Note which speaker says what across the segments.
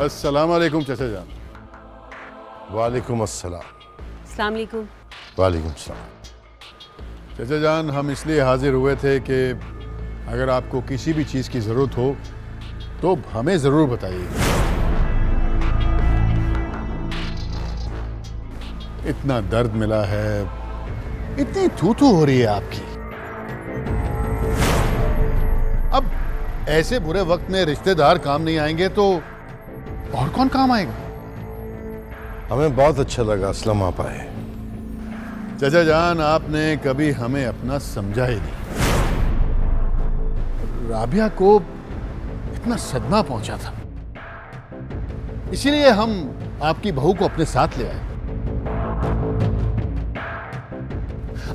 Speaker 1: अस्सलाम वालेकुम चचा जान।
Speaker 2: वालेकुम अस्सलाम।
Speaker 3: अस्सलाम वालेकुम।
Speaker 2: वालेकुम सलाम।
Speaker 1: चचा जान, हम इसलिए हाजिर हुए थे कि अगर आपको किसी भी चीज़ की ज़रूरत हो तो हमें ज़रूर बताइएगा। इतना दर्द मिला है, इतनी थू-थू हो रही है आपकी। अब ऐसे बुरे वक्त में रिश्तेदार काम नहीं आएंगे तो और कौन काम आएगा?
Speaker 2: हमें बहुत अच्छा लगा असलम आप आए।
Speaker 1: चचा जान, आपने कभी हमें अपना समझा ही नहीं। राबिया को इतना सदमा पहुंचा था, इसीलिए हम आपकी बहू को अपने साथ ले आए।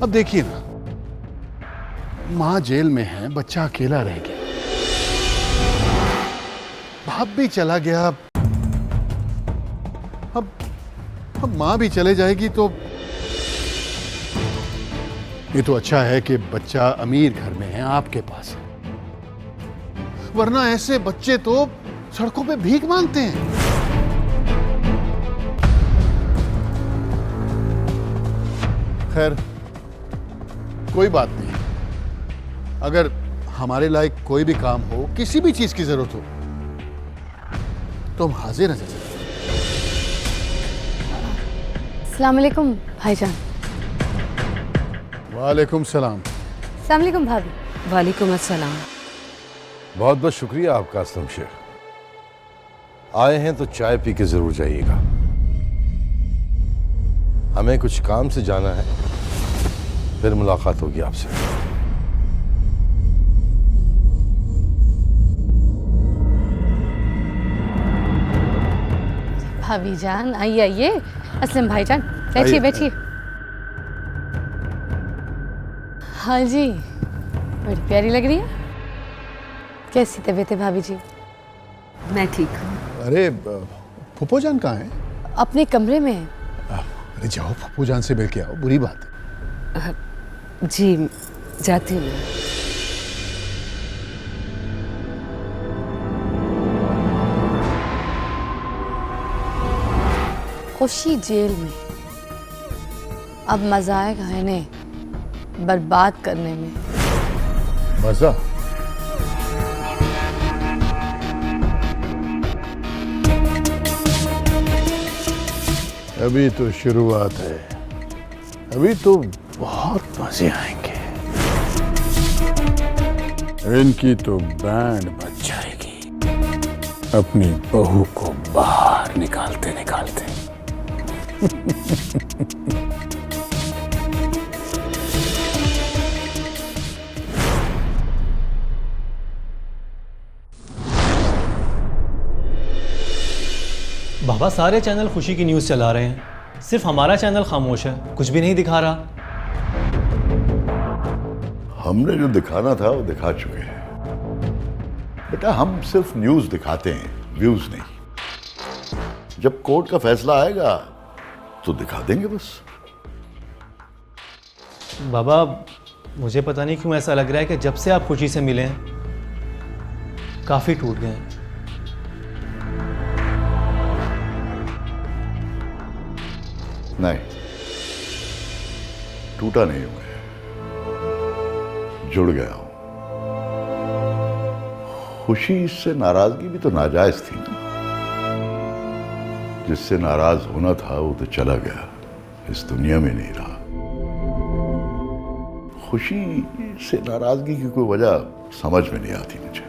Speaker 1: अब देखिए ना, मां जेल में है, बच्चा अकेला रह गया, बाप भी चला गया। अब मां भी चले जाएगी तो ये तो अच्छा है कि बच्चा अमीर घर में है, आपके पास है, वरना ऐसे बच्चे तो सड़कों पे भीख मांगते हैं। खैर, कोई बात नहीं। अगर हमारे लायक कोई भी काम हो, किसी भी चीज की जरूरत हो तो हम हाजिर हैं चचा।
Speaker 4: अस्सलाम वालेकुम भाईजान।
Speaker 1: वालेकुम सलाम।
Speaker 4: अस्सलाम वालेकुम भाभी।
Speaker 3: वालेकुम अस्सलाम।
Speaker 2: बहुत बहुत शुक्रिया आपका असलम शेख। आए हैं तो चाय पी के जरूर जाइएगा। हमें कुछ काम से जाना है, फिर मुलाकात होगी आपसे।
Speaker 4: भाभी जान आइए आइए। असलम भाईजान बैठिए
Speaker 1: आइए।
Speaker 4: बैठिए। हाँ जी, बड़ी प्यारी लग रही है। कैसी तबीयत है भाभी जी?
Speaker 3: मैं ठीक हूँ।
Speaker 1: अरे फूफो जान कहाँ है?
Speaker 4: अपने कमरे में है।
Speaker 1: अरे जाओ, फूफो जान से मिल के आओ, बुरी बात है।
Speaker 3: जी जाती हूँ मैं।
Speaker 4: खुशी जेल में, अब मजा आएगा इन्हें बर्बाद करने में।
Speaker 1: मजा? अभी तो शुरुआत है, अभी तो बहुत मजे आएंगे। इनकी तो बैंड बज जाएगी अपनी बहू को बाहर निकालते निकालते।
Speaker 5: बाबा सारे चैनल खुशी की न्यूज़ चला रहे हैं, सिर्फ हमारा चैनल खामोश है, कुछ भी नहीं दिखा रहा।
Speaker 6: हमने जो दिखाना था वो दिखा चुके हैं बेटा। हम सिर्फ न्यूज़ दिखाते हैं, व्यूज़ नहीं। जब कोर्ट का फैसला आएगा तो दिखा देंगे बस।
Speaker 5: बाबा मुझे पता नहीं क्यों ऐसा लग रहा है कि जब से आप खुशी से मिले हैं काफ़ी टूट गए हैं।
Speaker 6: नहीं, टूटा नहीं हूं मैं, जुड़ गया हूं। खुशी से नाराजगी भी तो नाजायज थी ना। जिससे नाराज होना था वो तो चला गया, इस दुनिया में नहीं रहा। खुशी से नाराजगी की कोई वजह समझ में नहीं आती मुझे।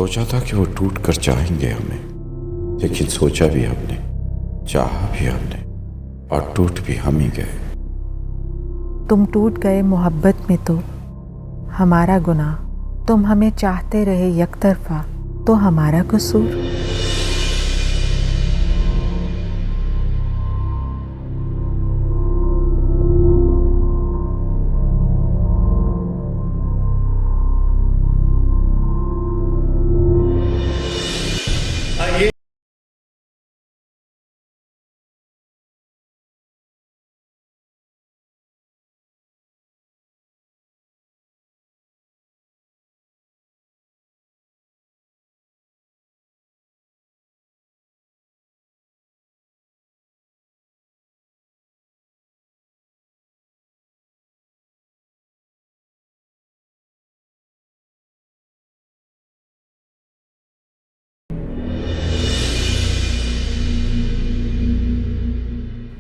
Speaker 7: सोचा था कि वो टूट कर चाहेंगे हमें, लेकिन सोचा भी हमने, चाहा भी हमने, और टूट भी हम ही गए।
Speaker 8: तुम टूट गए मोहब्बत में तो हमारा गुनाह, तुम हमें चाहते रहे यकतरफा तो हमारा कसूर।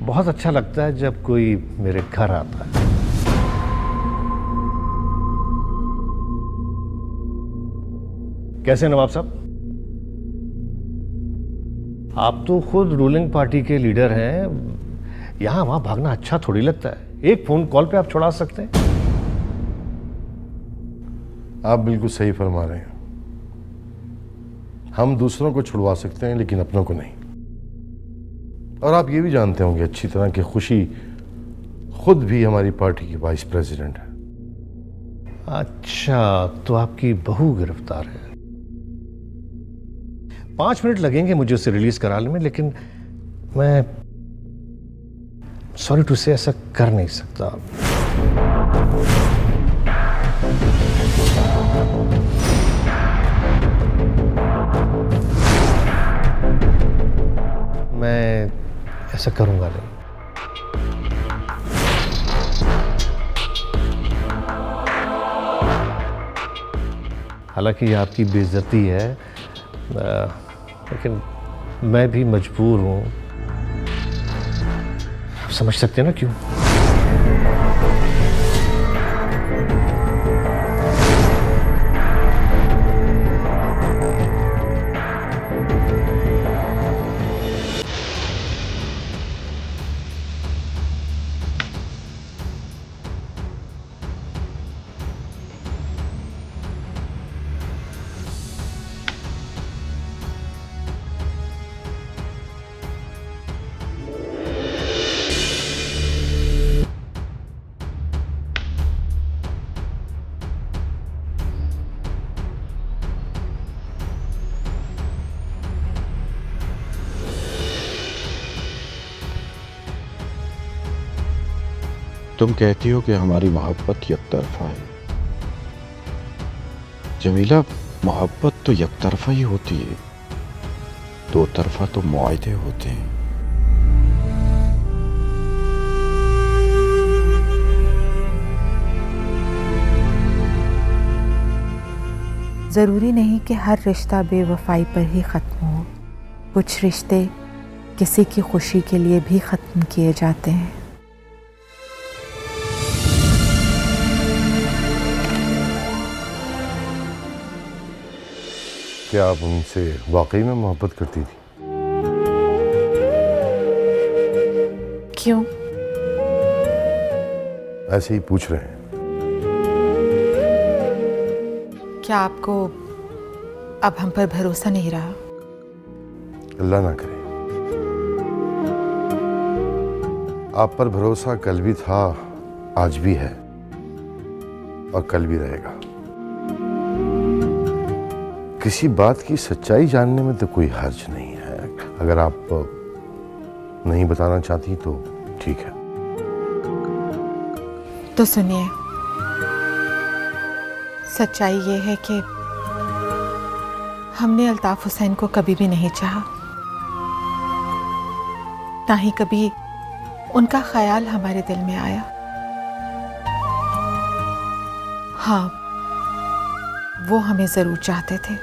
Speaker 5: बहुत अच्छा लगता है जब कोई मेरे घर आता है। कैसे नवाब साहब? आप तो खुद रूलिंग पार्टी के लीडर हैं, यहां वहां भागना अच्छा थोड़ी लगता है। एक फोन कॉल पे आप छुड़ा सकते हैं।
Speaker 2: आप बिल्कुल सही फरमा रहे हैं। हम दूसरों को छुड़वा सकते हैं लेकिन अपनों को नहीं। और आप ये भी जानते होंगे अच्छी तरह कि खुशी खुद भी हमारी पार्टी की वाइस प्रेसिडेंट है।
Speaker 5: अच्छा, तो आपकी बहू गिरफ्तार है। 5 मिनट लगेंगे मुझे उसे रिलीज कराने में, लेकिन मैं सॉरी टू से ऐसा कर नहीं सकता। मैं ऐसा करूंगा नहीं। हालांकि ये आपकी बेइज्जती है, लेकिन मैं भी मजबूर हूं। आप समझ सकते हैं ना क्यों?
Speaker 7: तुम कहती हो कि हमारी मोहब्बत यकतरफा है। जमीला, मोहब्बत तो यकतरफा ही होती है, दो तरफा तो मुआहदे होते हैं।
Speaker 8: ज़रूरी नहीं कि हर रिश्ता बेवफाई पर ही ख़त्म हो। कुछ रिश्ते किसी की खुशी के लिए भी ख़त्म किए जाते हैं।
Speaker 2: क्या आप उनसे वाकई में मोहब्बत करती थी?
Speaker 8: क्यों?
Speaker 2: ऐसे ही पूछ रहे हैं।
Speaker 8: क्या आपको अब हम पर भरोसा नहीं रहा?
Speaker 2: अल्लाह ना करे। आप पर भरोसा कल भी था, आज भी है और कल भी रहेगा। किसी बात की सच्चाई जानने में तो कोई हर्ज नहीं है। अगर आप नहीं बताना चाहती तो ठीक है।
Speaker 8: तो सुनिए, सच्चाई ये है कि हमने अल्ताफ हुसैन को कभी भी नहीं चाहा, ना ही कभी उनका ख्याल हमारे दिल में आया। हाँ, वो हमें जरूर चाहते थे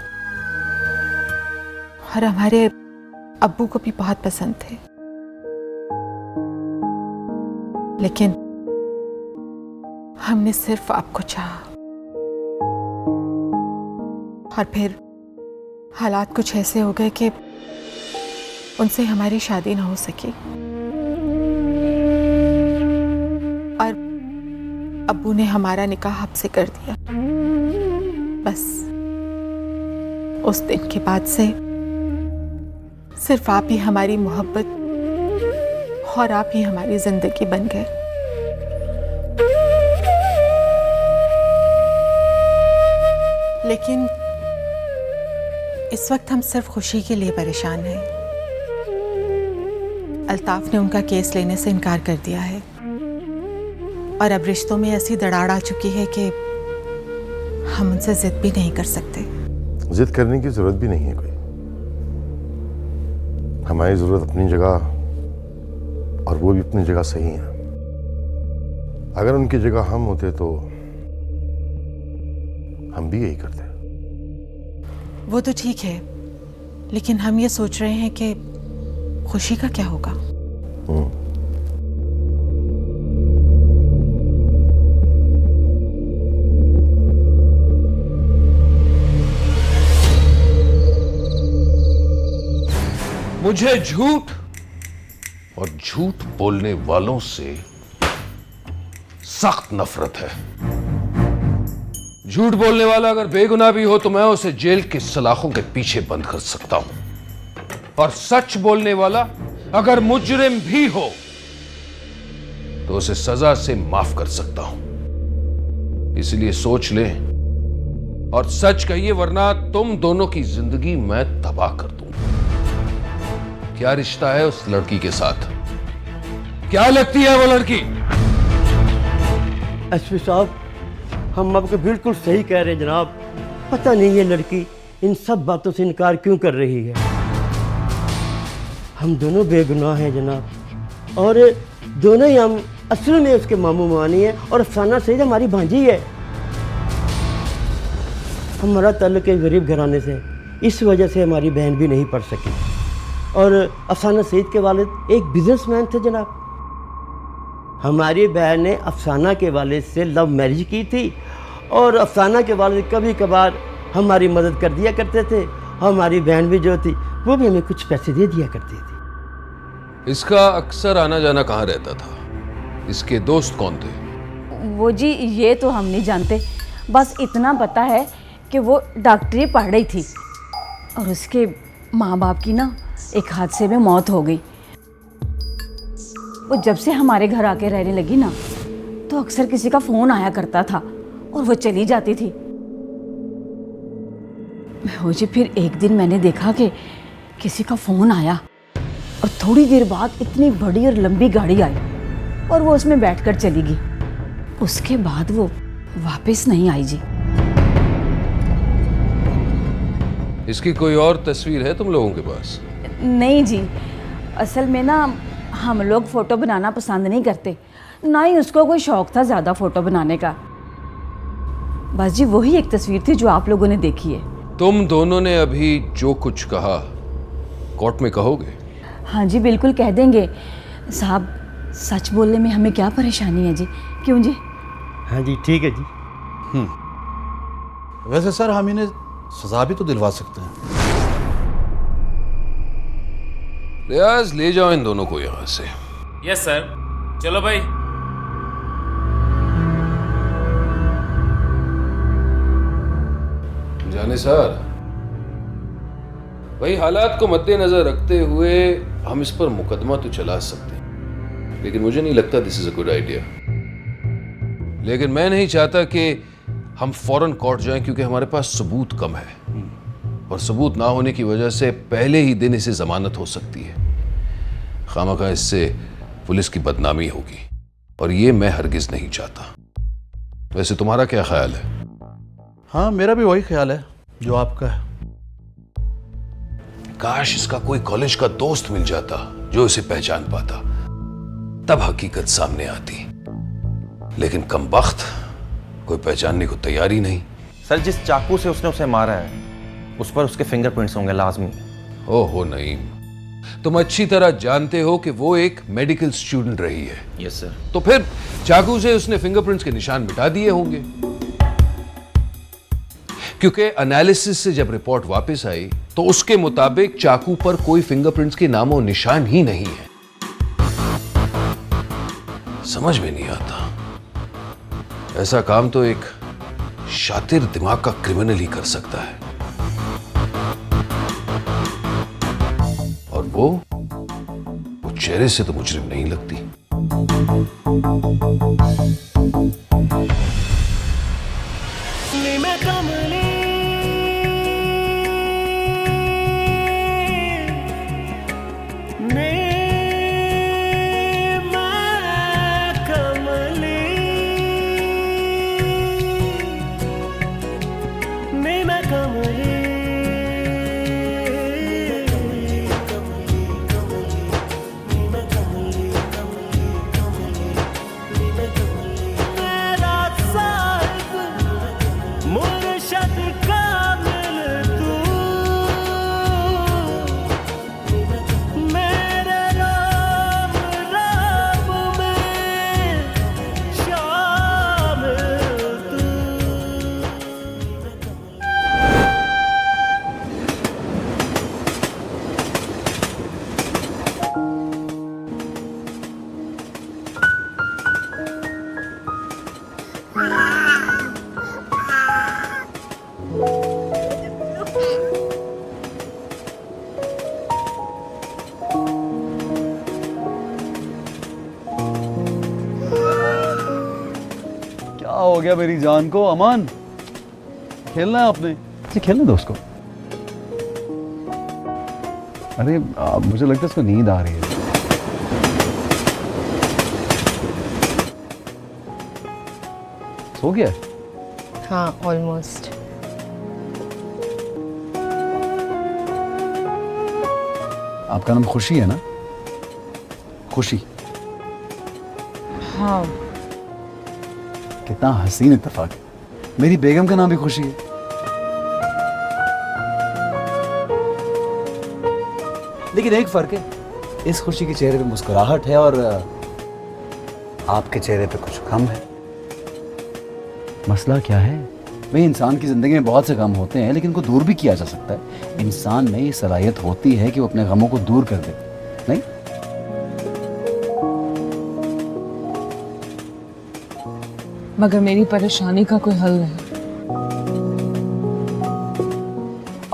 Speaker 8: और हमारे अब्बू को भी बहुत पसंद थे, लेकिन हमने सिर्फ आपको चाहा और फिर हालात कुछ ऐसे हो गए कि उनसे हमारी शादी ना हो सकी और अब्बू ने हमारा निकाह आपसे कर दिया। बस उस दिन के बाद से सिर्फ आप ही हमारी मोहब्बत और आप ही हमारी जिंदगी बन गए। लेकिन इस वक्त हम सिर्फ खुशी के लिए परेशान हैं। अल्ताफ ने उनका केस लेने से इनकार कर दिया है और अब रिश्तों में ऐसी दरार आ चुकी है कि हम उनसे जिद भी नहीं कर सकते।
Speaker 2: जिद करने की जरूरत भी नहीं है कोई। हमारी जरूरत अपनी जगह और वो भी अपनी जगह सही है। अगर उनकी जगह हम होते तो हम भी यही करते।
Speaker 8: वो तो ठीक है, लेकिन हम ये सोच रहे हैं कि खुशी का क्या होगा।
Speaker 7: मुझे झूठ और झूठ बोलने वालों से सख्त नफरत है। झूठ बोलने वाला अगर बेगुनाह भी हो तो मैं उसे जेल के सलाखों के पीछे बंद कर सकता हूं, और सच बोलने वाला अगर मुजरिम भी हो तो उसे सजा से माफ कर सकता हूं। इसलिए सोच ले और सच कहिए, वरना तुम दोनों की जिंदगी मैं तबाह कर दूंगा। क्या रिश्ता है उस लड़की के साथ? क्या लगती है वो लड़की?
Speaker 9: एसपी साहब, हम आपको बिल्कुल सही कह रहे हैं जनाब। पता नहीं ये लड़की इन सब बातों से इनकार क्यों कर रही है। हम दोनों बेगुनाह हैं जनाब, और दोनों ही हम असल में उसके मामू मानी हैं, और अफसाना सईद हमारी भांजी है। हमारा ताल्लुक एक गरीब घराने से, इस वजह से हमारी बहन भी नहीं पढ़ सकी। और अफसाना सईद के वालिद एक बिजनेसमैन थे जनाब। हमारी बहन ने अफसाना के वालिद से लव मैरिज की थी, और अफसाना के वालिद कभी कभार हमारी मदद कर दिया करते थे। हमारी बहन भी जो थी वो भी हमें कुछ पैसे दे दिया करती थी।
Speaker 7: इसका अक्सर आना जाना कहाँ रहता था? इसके दोस्त कौन थे?
Speaker 10: वो जी ये तो हम नहीं जानते, बस इतना पता है कि वो डॉक्टरी पढ़ रही थी और उसके माँ बाप की ना एक हादसे में मौत हो गई। वो जब से हमारे घर आके रहने लगी ना, तो अक्सर किसी का फ़ोन आया करता था और वो चली जाती थी। हो जी फिर एक दिन मैंने देखा कि किसी का फ़ोन आया और थोड़ी देर बाद इतनी बड़ी और लंबी गाड़ी आई और वो उसमें बैठकर चली गई। उसके बाद वो वापस नहीं आई जी।
Speaker 7: इसकी कोई और तस्वीर है तुम लोगों के पास?
Speaker 10: नहीं जी, असल में ना हम लोग फ़ोटो बनाना पसंद नहीं करते, ना ही उसको कोई शौक़ था ज़्यादा फ़ोटो बनाने का। बस जी वही एक तस्वीर थी जो आप लोगों ने देखी है।
Speaker 7: तुम दोनों ने अभी जो कुछ कहा कोर्ट में कहोगे?
Speaker 10: हाँ जी बिल्कुल कह देंगे साहब। सच बोलने में हमें क्या परेशानी है जी, क्यों जी?
Speaker 9: हाँ जी ठीक है जी।
Speaker 11: वैसे सर हम इन्हें सजा भी तो दिलवा सकते हैं।
Speaker 7: रियाज ले जाओ इन दोनों को यहां से।
Speaker 12: यस सर, चलो भाई।
Speaker 7: जाने सर, भाई हालात को मद्देनजर रखते हुए हम इस पर मुकदमा तो चला सकते हैं, लेकिन मुझे नहीं लगता this is a good idea. लेकिन मैं नहीं चाहता कि हम फौरन कोर्ट जाएं, क्योंकि हमारे पास सबूत कम है और सबूत ना होने की वजह से पहले ही दिन इसे जमानत हो सकती है। खामखा इससे पुलिस की बदनामी होगी और ये मैं हरगिज नहीं चाहता। वैसे तुम्हारा क्या ख्याल है?
Speaker 11: हाँ मेरा भी वही ख्याल है जो आपका है।
Speaker 7: काश इसका कोई कॉलेज का दोस्त मिल जाता जो इसे पहचान पाता, तब हकीकत सामने आती। लेकिन कमबख्त कोई पहचानने को तैयार ही नहीं।
Speaker 12: सर जिस चाकू से उसने उसे मारा है उस पर उसके फिंगरप्रिंट्स होंगे लाजमी।
Speaker 7: ओहो नईम, तुम अच्छी तरह जानते हो कि वो एक मेडिकल स्टूडेंट रही है।
Speaker 12: Yes sir.
Speaker 7: तो फिर चाकू से उसने फिंगरप्रिंट्स के निशान मिटा दिए होंगे, क्योंकि एनालिसिस से जब रिपोर्ट वापस आई तो उसके मुताबिक चाकू पर कोई फिंगरप्रिंट्स के नामो निशान ही नहीं है। समझ में नहीं आता, ऐसा काम तो एक शातिर दिमाग का क्रिमिनल ही कर सकता है, और वो चेहरे से तो मुजरिम नहीं लगती।
Speaker 11: हो गया मेरी जान को? अमान, खेलना है आपने? जी खेलने दो उसको। अरे मुझे लगता है इसको नींद आ रही है। सो गया?
Speaker 4: हाँ, ऑलमोस्ट।
Speaker 11: आपका नाम खुशी है ना? खुशी।
Speaker 4: हाँ।
Speaker 11: कितना हसीन इत्तेफाक है, मेरी बेगम का नाम भी खुशी है। लेकिन एक फर्क है, इस खुशी के चेहरे पे मुस्कुराहट है और आपके चेहरे पे कुछ गम है। मसला क्या है? भाई इंसान की जिंदगी में बहुत से गम होते हैं, लेकिन उनको दूर भी किया जा सकता है। इंसान में ये सलाहियत होती है कि वो अपने गमों को दूर कर दे, नहीं?
Speaker 8: मगर मेरी परेशानी का कोई हल नहीं।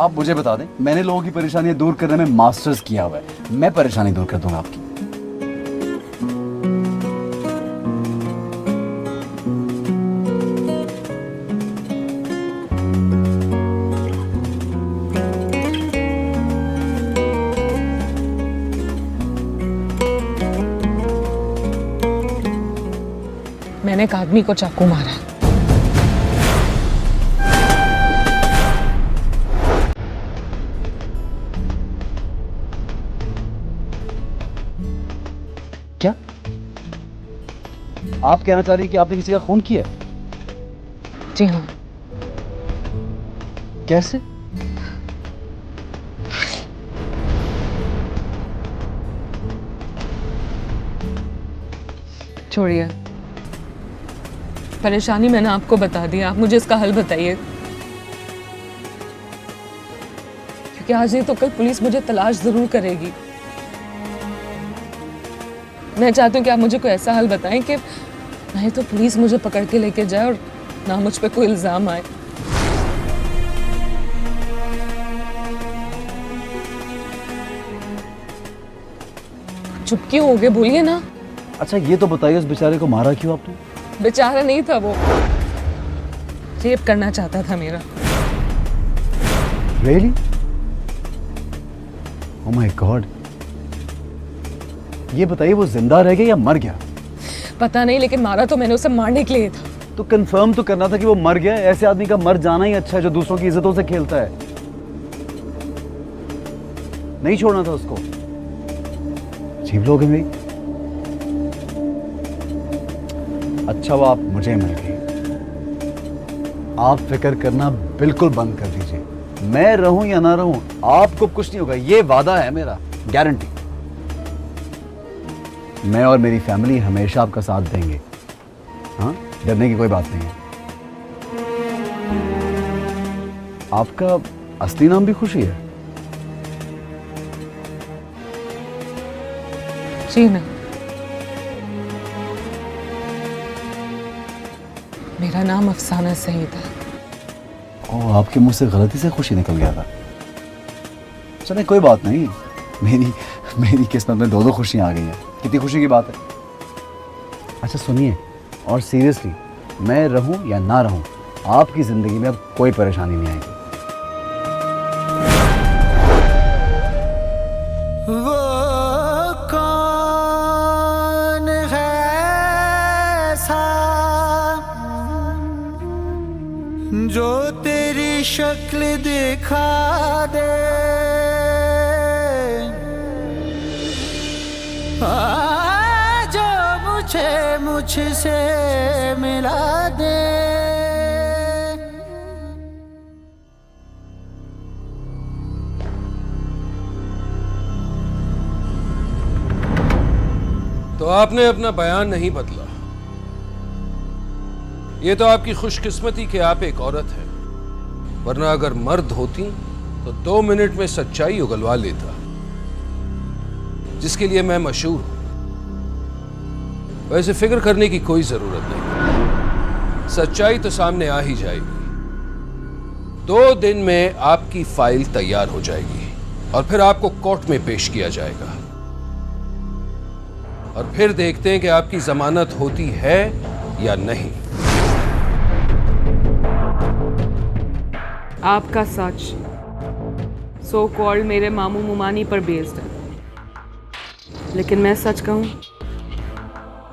Speaker 11: आप मुझे बता दें, मैंने लोगों की परेशानियां दूर करने में मास्टर्स किया हुआ है। मैं परेशानी दूर कर दूंगा आपकी।
Speaker 8: मैंने एक आदमी को चाकू मारा है।
Speaker 11: क्या आप कहना चाह रही हैं कि आपने किसी का खून किया?
Speaker 8: जी हाँ।
Speaker 11: कैसे?
Speaker 8: छोड़िए, परेशानी मैंने आपको बता दी, आप मुझे इसका हल बताइए, क्योंकि आज नहीं तो कल पुलिस मुझे तलाश जरूर करेगी। मैं चाहती हूँ कि आप मुझे कोई ऐसा हल बताएं कि नहीं तो पुलिस मुझे पकड़ के लेके जाए और ना मुझ पे कोई इल्जाम आए। चुप क्यों हो गए, बोलिए ना।
Speaker 11: अच्छा ये तो बताइए, उस बेचारे को मारा क्यों आपने?
Speaker 8: बेचारा नहीं था वो, रेप करना चाहता था मेरा।
Speaker 11: Really? Oh my God! ये बताइए वो जिंदा रह गया या मर गया?
Speaker 8: पता नहीं, लेकिन मारा तो मैंने उसे मारने के लिए था।
Speaker 11: तो कंफर्म तो करना था कि वो मर गया। ऐसे आदमी का मर जाना ही अच्छा है जो दूसरों की इज्जतों से खेलता है। नहीं छोड़ना था उसको। अजीब लोग हैं भाई। अच्छा वो आप मुझे मिल गई। आप फिक्र करना बिल्कुल बंद कर दीजिए। मैं रहूं या ना रहूं, आपको कुछ नहीं होगा, ये वादा है मेरा, गारंटी। मैं और मेरी फैमिली हमेशा आपका साथ देंगे। हाँ, डरने की कोई बात नहीं है। आपका असली नाम भी खुशी है?
Speaker 8: जी नहीं, मेरा नाम अफसाना सईद है।
Speaker 11: और आपके मुंह से गलती से खुशी निकल गया था। चले कोई बात नहीं, मेरी किस्मत में दो खुशियां आ गई हैं। कितनी खुशी की बात है। अच्छा सुनिए, और सीरियसली, मैं रहूं या ना रहूं, आपकी जिंदगी में अब कोई परेशानी नहीं आएगी।
Speaker 13: वो कौन है ऐसा जो तेरी शक्ल दिखा दे, जो मुझसे मिला दे।
Speaker 7: तो आपने अपना बयान नहीं बदला। ये तो आपकी खुशकिस्मती कि आप एक औरत हैं, वरना अगर मर्द होती तो 2 मिनट में सच्चाई उगलवा लेता, जिसके लिए मैं मशहूर हूं। वैसे फिक्र करने की कोई जरूरत नहीं, सच्चाई तो सामने आ ही जाएगी। 2 दिन में आपकी फाइल तैयार हो जाएगी और फिर आपको कोर्ट में पेश किया जाएगा, और फिर देखते हैं कि आपकी जमानत होती है या नहीं।
Speaker 3: आपका सच सो कॉल्ड मेरे मामू मुमानी पर बेस्ड है, लेकिन मैं सच कहूं,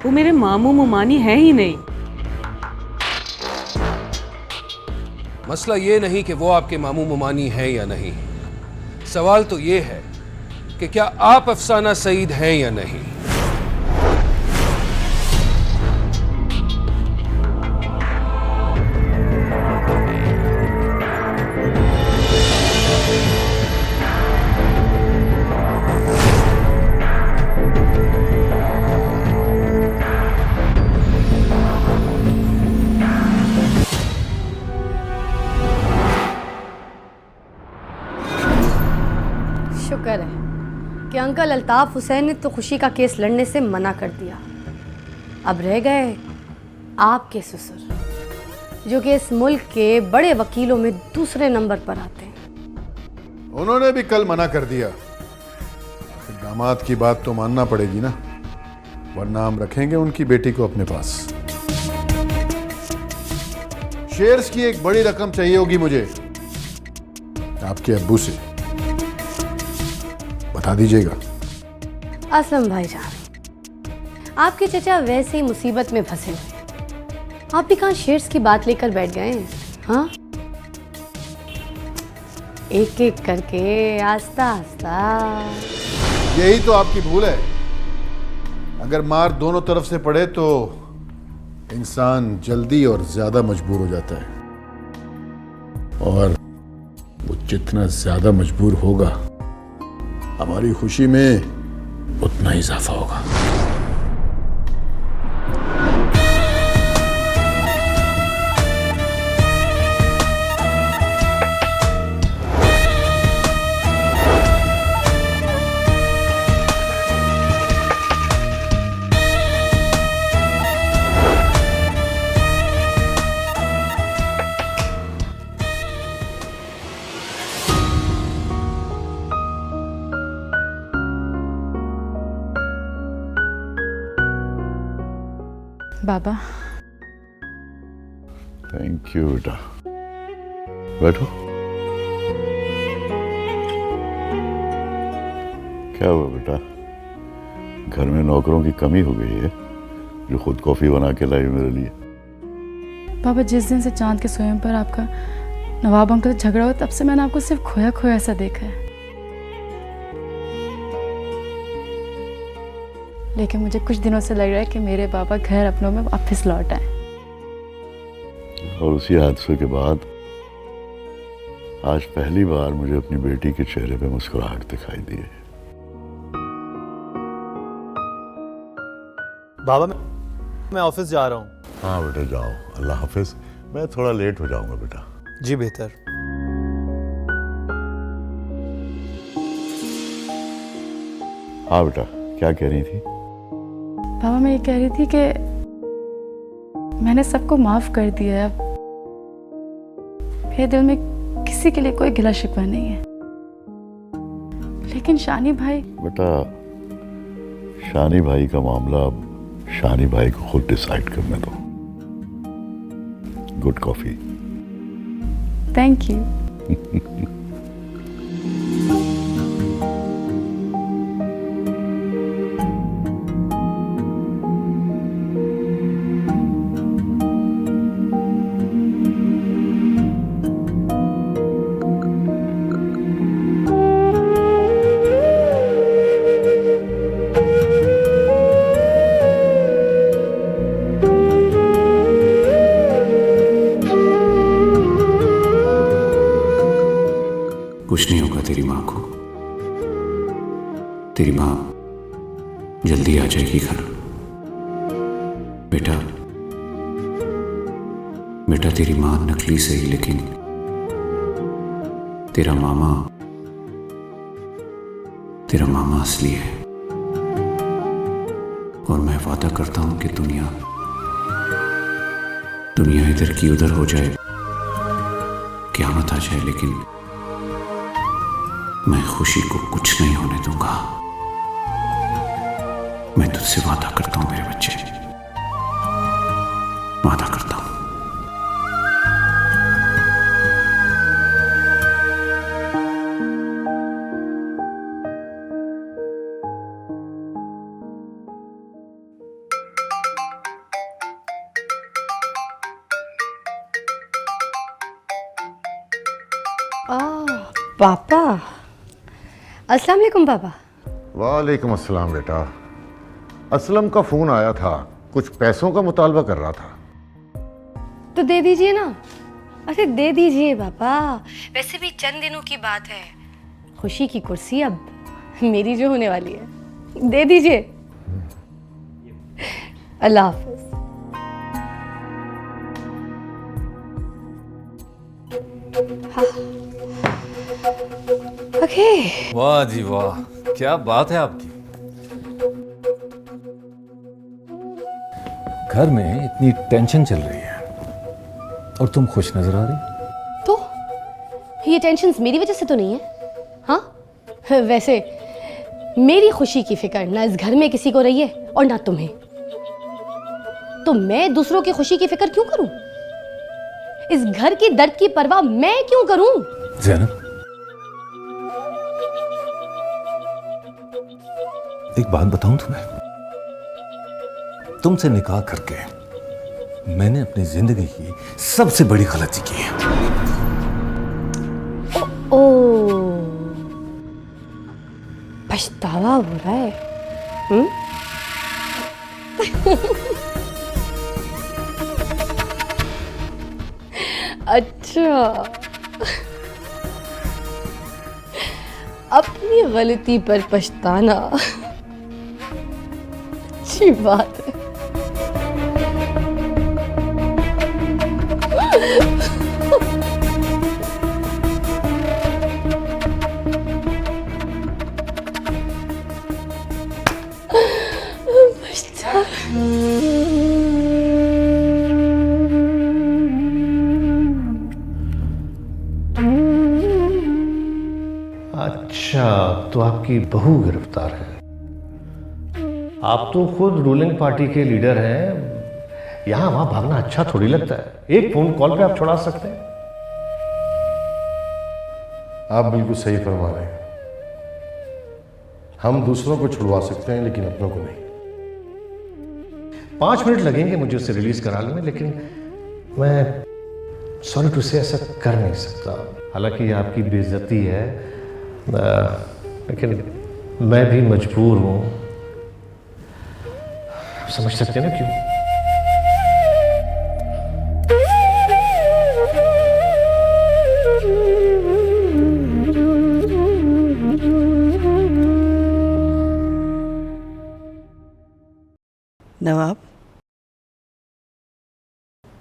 Speaker 3: वो मेरे मामू मुमानी है ही नहीं।
Speaker 7: मसला ये नहीं कि वो आपके मामू मुमानी है या नहीं, सवाल तो ये है कि क्या आप अफसाना सईद हैं या नहीं।
Speaker 4: शुक्र है कि अंकल अल्ताफ हुसैन ने तो खुशी का केस लड़ने से मना कर दिया। अब रह गए आपके ससुर, जो कि इस मुल्क के बड़े वकीलों में दूसरे नंबर पर आते हैं।
Speaker 1: उन्होंने भी कल मना कर दिया। दामाद की बात तो मानना पड़ेगी ना, वरना हम रखेंगे उनकी बेटी को अपने पास। शेयर्स की एक बड़ी रकम चाहिए होगी मुझे आपके अब्बू से, बता दीजिएगा।
Speaker 4: असलम भाईजान, आपके चचा वैसे ही मुसीबत में फंसे हुए, आप भी कहाँ शेयर्स की बात लेकर बैठ गए हैं? हाँ, एक एक करके आस्ता आस्ता।
Speaker 1: यही तो आपकी भूल है। अगर मार दोनों तरफ से पड़े तो इंसान जल्दी और ज्यादा मजबूर हो जाता है, और वो जितना ज्यादा मजबूर होगा हमारी खुशी में उतना ही इजाफा होगा।
Speaker 8: बाबा,
Speaker 6: थैंक यू बेटा, बैठो। क्या हुआ बेटा, घर में नौकरों की कमी हो गई है जो खुद कॉफी बना के लाई मेरे लिए?
Speaker 14: बाबा, जिस दिन से चांद के स्वयं पर आपका नवाब अंकल से झगड़ा हुआ, तब से मैंने आपको सिर्फ खोया खोया ऐसा देखा है। लेकिन मुझे कुछ दिनों से लग रहा है कि मेरे बाबा घर अपनों में वापस लौट आए।
Speaker 6: और उसी हादसे के बाद आज पहली बार मुझे अपनी बेटी के चेहरे पे मुस्कुराहट दिखाई दी है।
Speaker 12: बाबा, मैं ऑफिस जा रहा हूँ।
Speaker 6: हाँ बेटा जाओ, अल्लाह हाफिज। मैं थोड़ा लेट हो जाऊंगा बेटा।
Speaker 12: जी बेहतर।
Speaker 6: हाँ बेटा, क्या कह रही थी?
Speaker 14: पापा मैं ये कह रही थी कि मैंने सबको माफ कर दिया है। अब मेरे दिल में किसी के लिए कोई गिला शिकवा नहीं है। लेकिन शानी भाई,
Speaker 6: बेटा, शानी भाई का मामला अब शानी भाई को खुद डिसाइड करने दो। Good coffee.
Speaker 14: Thank you.
Speaker 15: कुछ नहीं होगा तेरी माँ को। तेरी माँ जल्दी आ जाएगी घर। बेटा, बेटा तेरी माँ नकली सही, लेकिन तेरा मामा असली है। और मैं वादा करता हूं कि दुनिया इधर की उधर हो जाए, क़यामत आ जाए, लेकिन मैं खुशी को कुछ नहीं होने दूंगा। मैं तुझसे वादा करता हूं मेरे बच्चे, वादा करता हूं।
Speaker 4: पापा, अस्सलाम वालेकुम पापा।
Speaker 2: वालेकुम अस्सलाम बेटा। असलम का फोन आया था, कुछ पैसों का मुतालबा कर रहा था।
Speaker 4: तो दे दीजिए ना। अरे दे दीजिए पापा, वैसे भी चंद दिनों की बात है। खुशी की कुर्सी अब मेरी जो होने वाली है, दे दीजिए। अल्लाह हाफ़िज़। ओके।
Speaker 16: वाह जी वाह, क्या बात है आपकी। घर में इतनी टेंशन चल रही है और तुम खुश नजर आ रही।
Speaker 4: तो ये टेंशन्स मेरी वजह से तो नहीं है? हाँ, वैसे मेरी खुशी की फिक्र ना इस घर में किसी को रही है और ना तुम्हें। तो मैं दूसरों की खुशी की फिक्र क्यों करूं? इस घर की दर्द की परवाह मैं क्यों करूं?
Speaker 16: ज़ैनब, एक बात बताऊं तुम्हें, तुमसे निकाह करके मैंने अपनी जिंदगी की सबसे बड़ी गलती की है।
Speaker 4: ओ, पछतावा हो रहा है। अच्छा, अपनी गलती पर पछताना अच्छी बात है।
Speaker 5: अच्छा, तो आपकी बहू गिरफ्तार है। आप तो खुद रूलिंग पार्टी के लीडर हैं। यहां वहां भागना अच्छा थोड़ी लगता है। एक फोन कॉल पे आप छुड़ा सकते हैं।
Speaker 2: आप बिल्कुल सही फरमा रहे हैं। हम दूसरों को छुड़वा सकते हैं, लेकिन अपनों को नहीं।
Speaker 5: 5 मिनट लगेंगे मुझे उसे रिलीज कराने में, लेकिन मैं सॉरी टू से ऐसा कर नहीं सकता। हालांकि ये आपकी बेइज्जती है, लेकिन मैं भी मजबूर हूं। समझ सकते हैं ना क्यों?
Speaker 17: नवाब,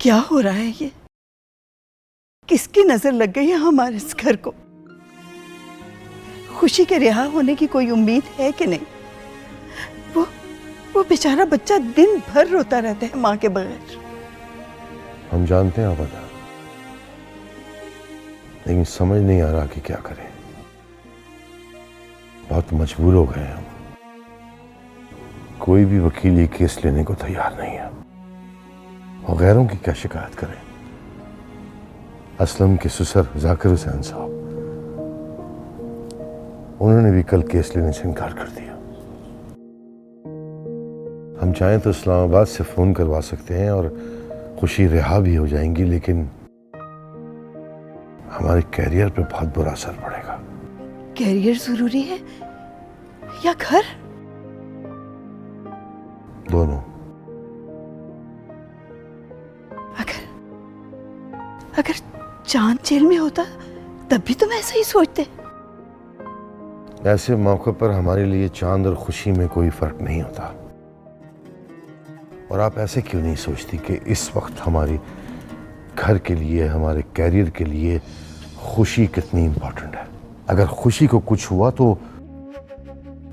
Speaker 17: क्या हो रहा है ये? किसकी नजर लग गई है हमारे इस घर को? खुशी के रिहा होने की कोई उम्मीद है कि नहीं? वो बेचारा बच्चा दिन भर रोता रहता है माँ के बगैर।
Speaker 2: हम जानते हैं आबादा, लेकिन समझ नहीं आ रहा कि क्या करें। बहुत मजबूर हो गए हम। कोई भी वकील ये केस लेने को तैयार नहीं है और गैरों की क्या शिकायत करें। असलम के ससुर जाकिर हुसैन साहब, उन्होंने भी कल केस लेने से इनकार कर दिया। हम चाहें तो इस्लामाबाद से फोन करवा सकते हैं और खुशी रिहा भी हो जाएंगी, लेकिन हमारे कैरियर पे बहुत बुरा असर पड़ेगा।
Speaker 17: कैरियर जरूरी है या घर?
Speaker 2: दोनों।
Speaker 17: अगर चांद जेल में होता तब भी तुम ऐसा ही सोचते।
Speaker 2: ऐसे मौके पर हमारे लिए चांद और खुशी में कोई फर्क नहीं होता। और आप ऐसे क्यों नहीं सोचती कि इस वक्त हमारे घर के लिए, हमारे कैरियर के लिए खुशी कितनी इंपॉर्टेंट है। अगर खुशी को कुछ हुआ तो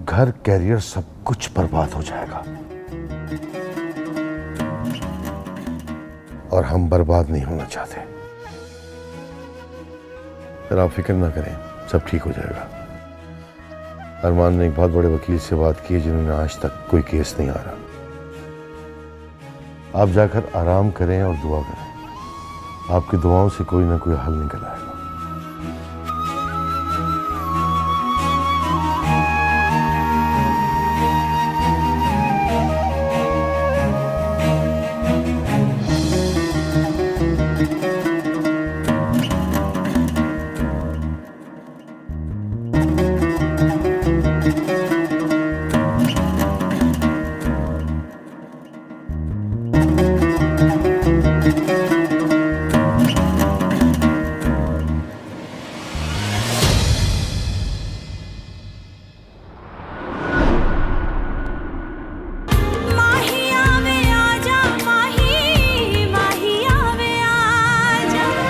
Speaker 2: घर, कैरियर, सब कुछ बर्बाद हो जाएगा। और हम बर्बाद नहीं होना चाहते। फिर आप फिक्र ना करें, सब ठीक हो जाएगा। अरमान ने एक बहुत बड़े वकील से बात की है जिन्होंने आज तक कोई केस नहीं हारा। आप जाकर आराम करें और दुआ करें। आपकी दुआओं से कोई ना कोई हल निकल आएगा।